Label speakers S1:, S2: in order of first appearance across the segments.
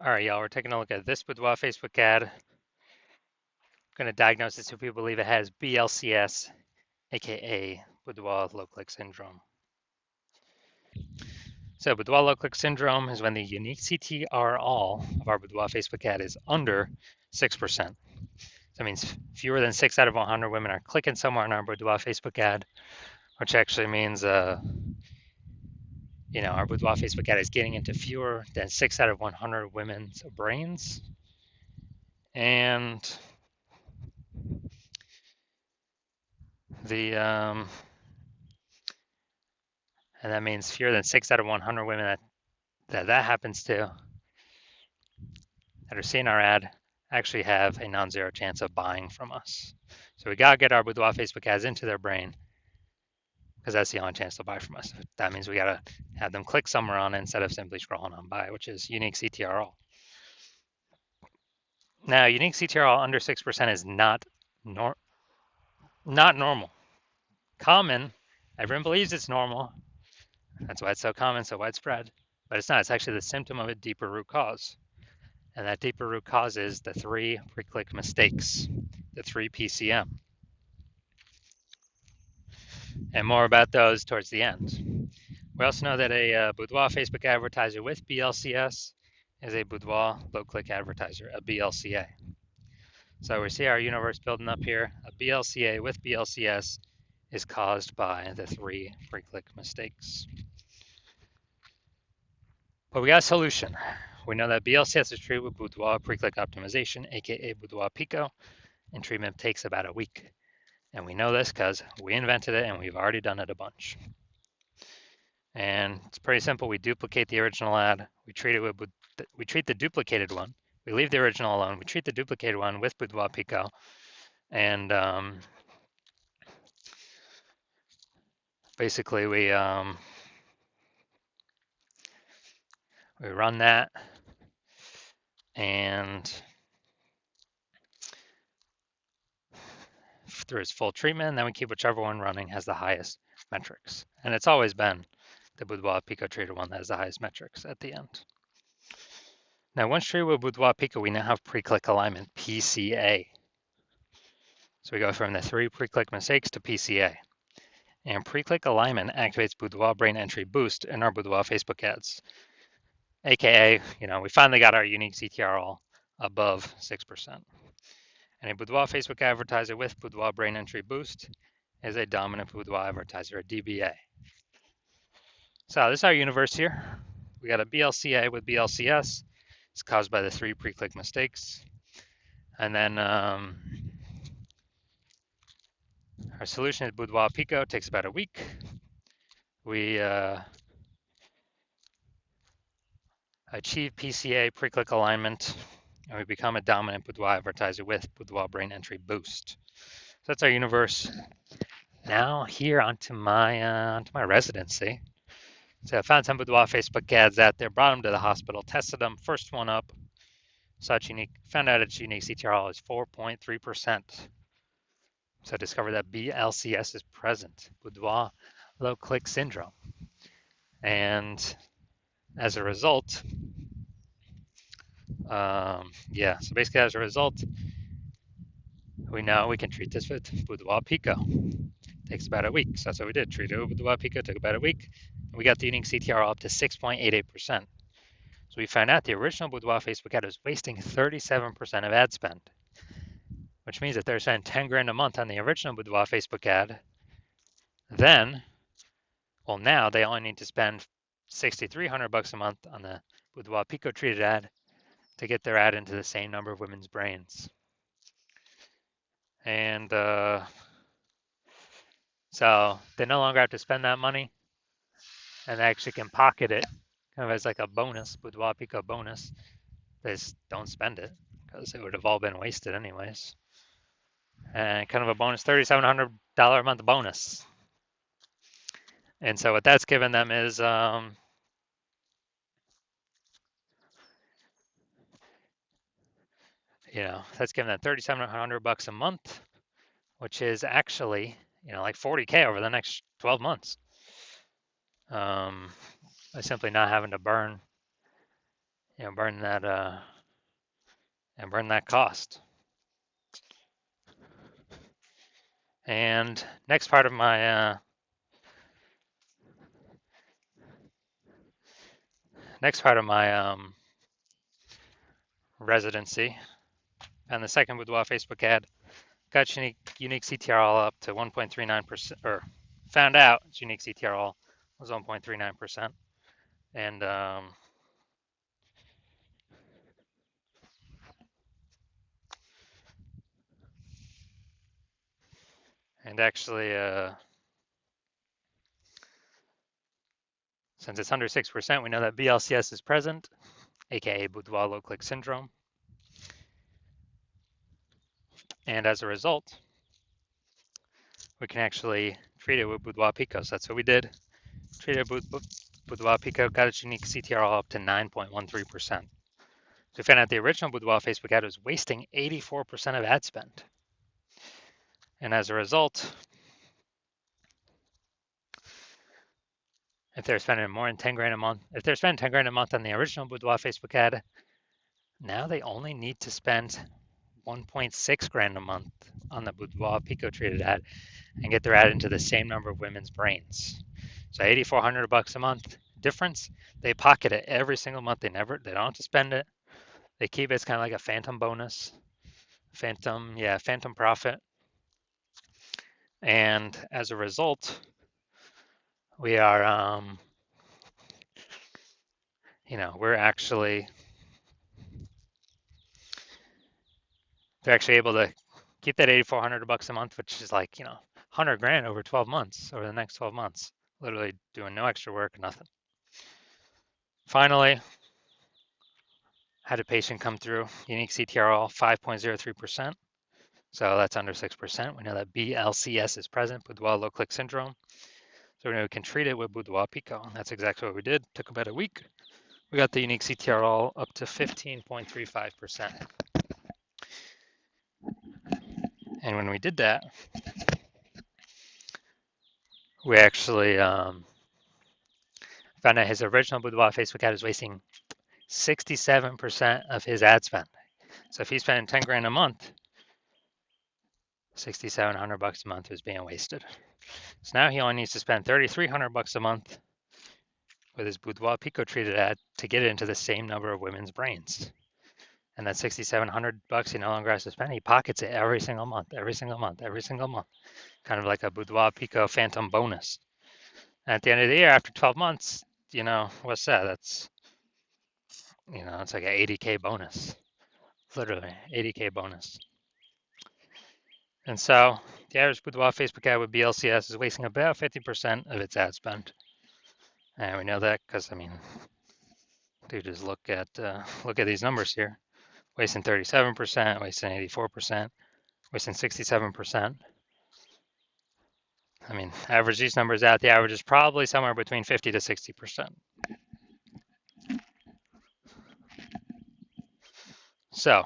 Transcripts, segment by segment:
S1: All right, y'all, we're taking a look at this Boudoir Facebook ad. I'm going to diagnose this if we believe it has BLCS, aka Boudoir low click syndrome. So, Boudoir low click syndrome is when the unique CTR all of our Boudoir Facebook ad is under 6%. That means fewer than 6 out of 100 women are clicking somewhere on our Boudoir Facebook ad, which actually means, our Boudoir Facebook ad is getting into fewer than 6 out of 100 women's brains. And the and that means fewer than 6 out of 100 women that happens to that are seeing our ad actually have a non-zero chance of buying from us. So we gotta get our Boudoir Facebook ads into their brain because that's the only chance they'll buy from us. That means we gotta have them click somewhere on it instead of simply scrolling on by, which is unique CTR all. Now, unique CTR all under 6% is not normal. Common, everyone believes it's normal. That's why it's so common, so widespread. But it's not. It's actually the symptom of a deeper root cause. And that deeper root cause is the 3 pre-click mistakes, the 3 PCM. And more about those towards the end. We also know that a Boudoir Facebook advertiser with BLCS is a Boudoir low-click advertiser, a BLCA. So we see our universe building up here. A BLCA with BLCS is caused by the 3 pre-click mistakes. But we got a solution. We know that BLCS is treated with Boudoir pre-click optimization, aka Boudoir Pico, and treatment takes about a week. And we know this because we invented it and we've already done it a bunch. And it's pretty simple. We duplicate the original ad. We treat the duplicated one. We leave the original alone. We treat the duplicated one with Boudoir Pico, and basically we run that, and through its full treatment, and then we keep whichever one running has the highest metrics. And it's always been the Boudoir Pico treated one that has the highest metrics at the end. Now, once treated with Boudoir Pico, we now have pre-click alignment, PCA. So we go from the 3 pre-click mistakes to PCA. And pre-click alignment activates Boudoir brain entry boost in our Boudoir Facebook ads. AKA, we finally got our unique CTR all above 6%. And a Boudoir Facebook advertiser with Boudoir brain entry boost is a dominant Boudoir advertiser, a DBA. So this is our universe here. We got a BLCA with BLCS. It's caused by the 3 pre-click mistakes. And then our solution is Boudoir Pico. It takes about a week. We achieve PCA pre-click alignment, and we become a dominant Boudoir advertiser with Boudoir brain entry boost. So that's our universe. Now here onto my residency. So I found some Boudoir Facebook ads out there, brought them to the hospital, tested them. First one up, found out its unique CTR is 4.3%. So I discovered that BLCS is present, Boudoir low click syndrome. And as a result, so basically as a result, we know we can treat this with Boudoir Pico. Takes about a week. So that's what we did. Treat it with Boudoir Pico, took about a week. And we got the unique CTR up to 6.88%. So we found out the original Boudoir Facebook ad was wasting 37% of ad spend, which means that they're spending 10 grand a month on the original Boudoir Facebook ad. Now they only need to spend $6,300 a month on the Boudoir Pico treated ad to get their ad into the same number of women's brains. And so they no longer have to spend that money, and they actually can pocket it kind of as like a bonus, Boudoir Pico bonus. They just don't spend it because it would have all been wasted anyways. And kind of a bonus, $3,700 a month bonus. And so what that's given them is that's given them $3,700 a month, which is actually like $40K over the next 12 months. By simply not having to burn burn that and burn that cost. And next part of my residency, and the second Boudoir Facebook ad got unique CTRL up to 1.39%, or found out its unique CTRL was 1.39%, and actually, since it's under 6%, we know that BLCS is present, aka Boudoir low click syndrome, and as a result, we can actually treat it with Boudoir Pico. So that's what we did. Treated Boudoir Pico, got its unique CTRL up to 9.13%. So we found out the original Boudoir Facebook ad was wasting 84% of ad spend. And as a result, if they're spending more than 10 grand a month, if they're spending 10 grand a month on the original Boudoir Facebook ad, now they only need to spend 1.6 grand a month on the Boudoir Pico treated ad and get their ad into the same number of women's brains. So $8,400 a month difference. They pocket it every single month. They don't have to spend it. They keep it. It's kind of like a phantom bonus, phantom profit. And as a result, we are, we're actually, they're actually able to keep that $8,400 a month, which is like, 100 grand over 12 months, over the next 12 months, literally doing no extra work, nothing. Finally, had a patient come through, unique CTRL 5.03%. So that's under 6%. We know that BLCS is present, Boudoir low click syndrome. So we know we can treat it with Boudoir Pico. And that's exactly what we did. Took about a week. We got the unique CTRL up to 15.35%. And when we did that, we actually found out his original Boudoir Facebook ad was wasting 67% of his ad spend. So if he's spending 10 grand a month, $6,700 a month is being wasted. So now he only needs to spend $3,300 a month with his Boudoir Pico treated ad to get it into the same number of women's brains. And that $6,700 he no longer has to spend. He pockets it every single month, every single month, every single month. Kind of like a Boudoir Pico phantom bonus. And at the end of the year, after 12 months, what's that? That's, it's like an 80K bonus. Literally, 80K bonus. And so the average Boudoir Facebook ad with BLCS is wasting about 50% of its ad spend. And we know that because, dude, just look at these numbers here. Wasting 37%, wasting 84%, wasting 67%. Average these numbers out, the average is probably somewhere between 50 to 60%. So,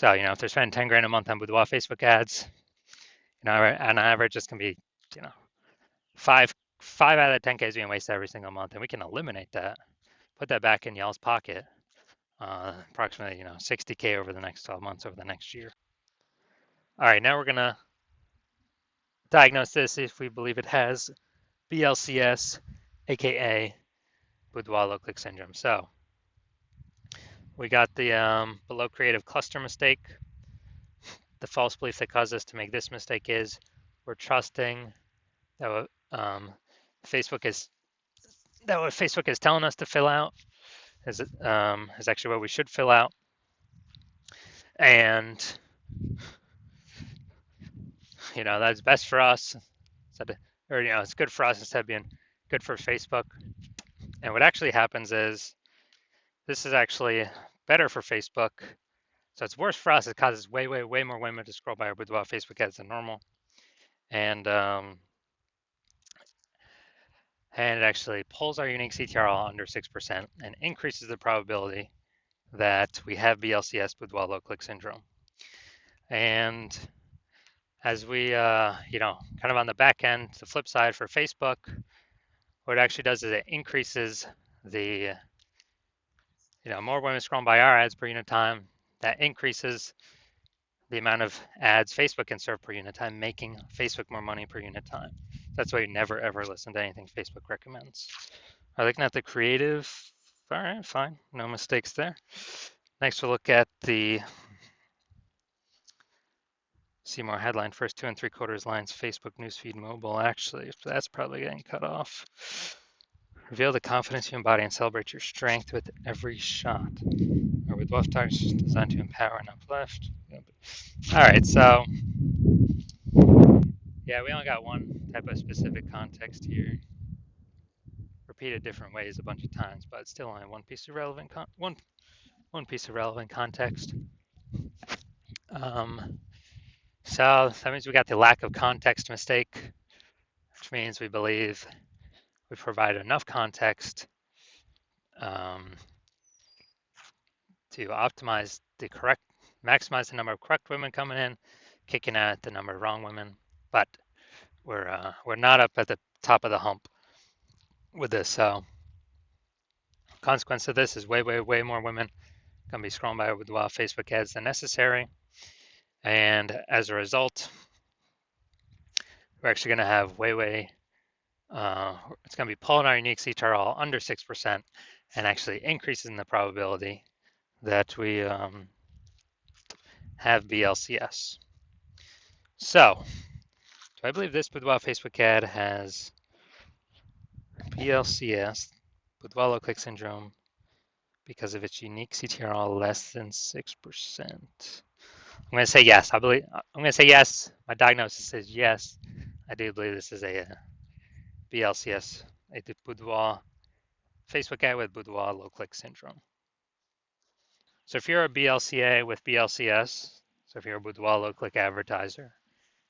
S1: if they're spending 10 grand a month on Boudoir Facebook ads, on average, this can be, five out of 10K is being wasted every single month, and we can eliminate that, put that back in y'all's pocket, approximately, 60K over the next 12 months, over the next year. All right, now we're gonna diagnose this if we believe it has BLCS, aka Boudoir low click syndrome. So we got the below creative cluster mistake. The false belief that caused us to make this mistake is we're trusting that what Facebook is telling us to fill out is actually what we should fill out, and that's best for us, or it's good for us instead of being good for Facebook. And what actually happens is this is actually better for Facebook. So it's worse for us. It causes way more women to scroll by our Boudoir Facebook ads than normal. And it actually pulls our unique CTRL under 6% and increases the probability that we have BLCS Boudoir low click syndrome. And as we, kind of on the back end, the flip side for Facebook, what it actually does is it increases the, more women scrolling by our ads per unit time. That increases the amount of ads Facebook can serve per unit time, making Facebook more money per unit time. That's why you never ever listen to anything Facebook recommends. Are looking at the creative. All right, fine, no mistakes there. Next, we'll look at the see more headline first 2 3/4 lines. Facebook newsfeed mobile. Actually, that's probably getting cut off. Reveal the confidence you embody and celebrate your strength with every shot. Or with left touch designed to empower and uplift. All right, so yeah, we only got one type of specific context here. Repeated different ways a bunch of times, but it's still only one piece of relevant one piece of relevant context. So that means we got the lack of context mistake, which means we believe we provide enough context to maximize the number of correct women coming in, kicking out the number of wrong women. But we're not up at the top of the hump with this. So consequence of this is way more women gonna be scrolling by with Boudoir Facebook ads than necessary, and as a result, we're actually gonna have it's gonna be pulling our unique CTRL under 6%, and actually increasing the probability that we have BLCS. So, do I believe this Boudoir Facebook ad has BLCS, Boudoir low click syndrome, because of its unique CTRL less than 6%? I'm going to say yes. I'm going to say yes. My diagnosis is yes. I do believe this is a BLCS, a Boudoir Facebook ad with Boudoir low click syndrome. So if you're a BLCA with BLCS, so if you're a Boudoir low click advertiser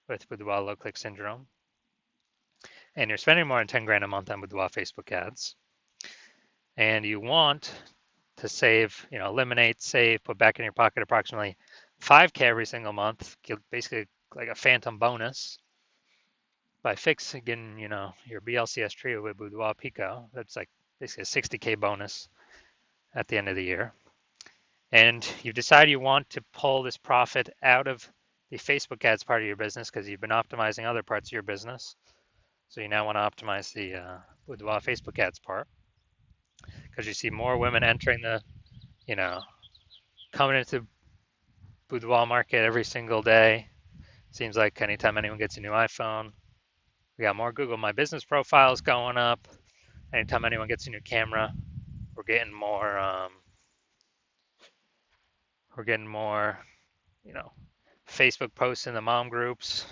S1: with Boudoir low click syndrome, and you're spending more than 10 grand a month on Boudoir Facebook ads, and you want to save, eliminate, save, put back in your pocket approximately 5K every single month, basically like a phantom bonus by getting, your BLCS trio with Boudoir Pico. That's like basically a 60K bonus at the end of the year. And you decide you want to pull this profit out of the Facebook ads part of your business because you've been optimizing other parts of your business. So you now want to optimize the Boudoir Facebook ads part because you see more women entering the, coming into Boudoir market every single day. Seems like anytime anyone gets a new iPhone, we got more Google My Business profiles going up. Anytime anyone gets a new camera, we're getting more. Facebook posts in the mom groups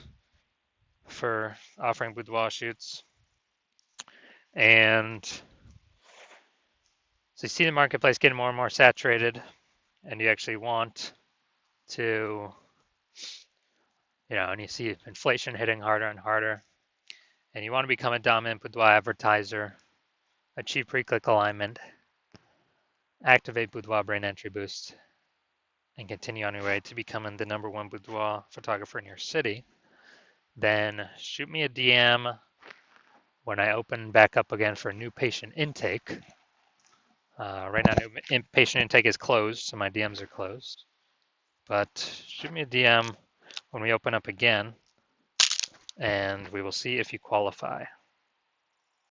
S1: for offering boudoir shoots. And so you see the marketplace getting more and more saturated, and you actually want to, and you see inflation hitting harder and harder, and you want to become a dominant boudoir advertiser, achieve pre-click alignment, activate Boudoir brand entry boost, and continue on your way to becoming the #1 boudoir photographer in your city, then shoot me a DM when I open back up again for new patient intake. Right now, new patient intake is closed, so my DMs are closed. But shoot me a DM when we open up again, and we will see if you qualify.